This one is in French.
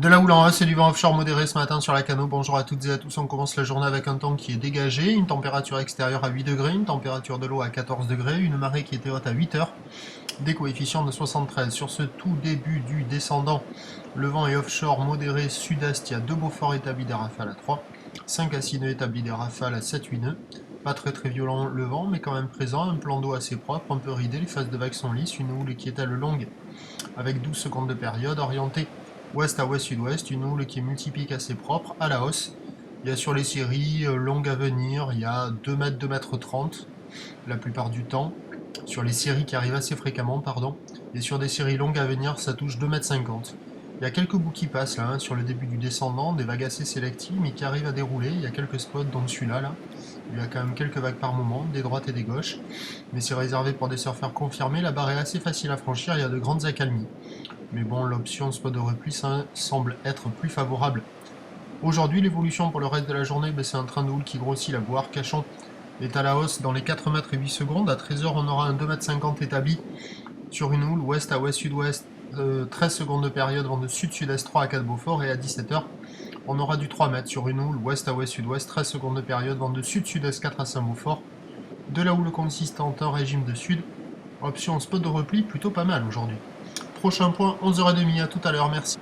De la houle en A, c'est du vent offshore modéré ce matin sur la Cano. Bonjour à toutes et à tous. On commence la journée avec un temps qui est dégagé, une température extérieure à 8 degrés, une température de l'eau à 14 degrés, une marée qui était haute à 8 heures, des coefficients de 73. Sur ce tout début du descendant, le vent est offshore modéré sud-est. Il y a 2 Beaufort établis des rafales à 3, 5 à 6 nœuds établis des rafales à 7-8 nœuds. Pas très violent le vent, mais quand même présent. Un plan d'eau assez propre, un peu ridé. Les phases de vagues sont lisses. Une houle qui étale longue avec 12 secondes de période, orientée ouest à ouest-sud-ouest, une houle qui est multipique assez propre, à la hausse. Il y a sur les séries longues à venir, il y a 2 mètres, 2 mètres 30 la plupart du temps. Sur les séries qui arrivent assez fréquemment, pardon. Et sur des séries longues à venir, ça touche 2 mètres 50. Il y a quelques bouts qui passent là, sur le début du descendant, des vagues assez sélectives, mais qui arrivent à dérouler. Il y a quelques spots, dont celui-là, là. Il y a quand même quelques vagues par moment, des droites et des gauches. Mais c'est réservé pour des surfeurs confirmés. La barre est assez facile à franchir, il y a de grandes accalmies. Mais bon, l'option spot de repli semble être plus favorable. Aujourd'hui, l'évolution pour le reste de la journée, c'est un train de houle qui grossit. La boire Cachon est à la hausse dans les 4 mètres et 8 secondes. À 13 heures, on aura un 2 mètres 50 établi sur une houle ouest à ouest-sud-ouest. 13 secondes de période, vent de sud-sud-est 3 à 4 Beaufort. Et à 17 heures, on aura du 3 mètres sur une houle ouest à ouest-sud-ouest. 13 secondes de période, vent de sud-sud-est 4 à Saint-Beaufort. De la houle consistante, un régime de sud. Option spot de repli plutôt pas mal aujourd'hui. Prochain point, 11h30, à tout à l'heure, merci.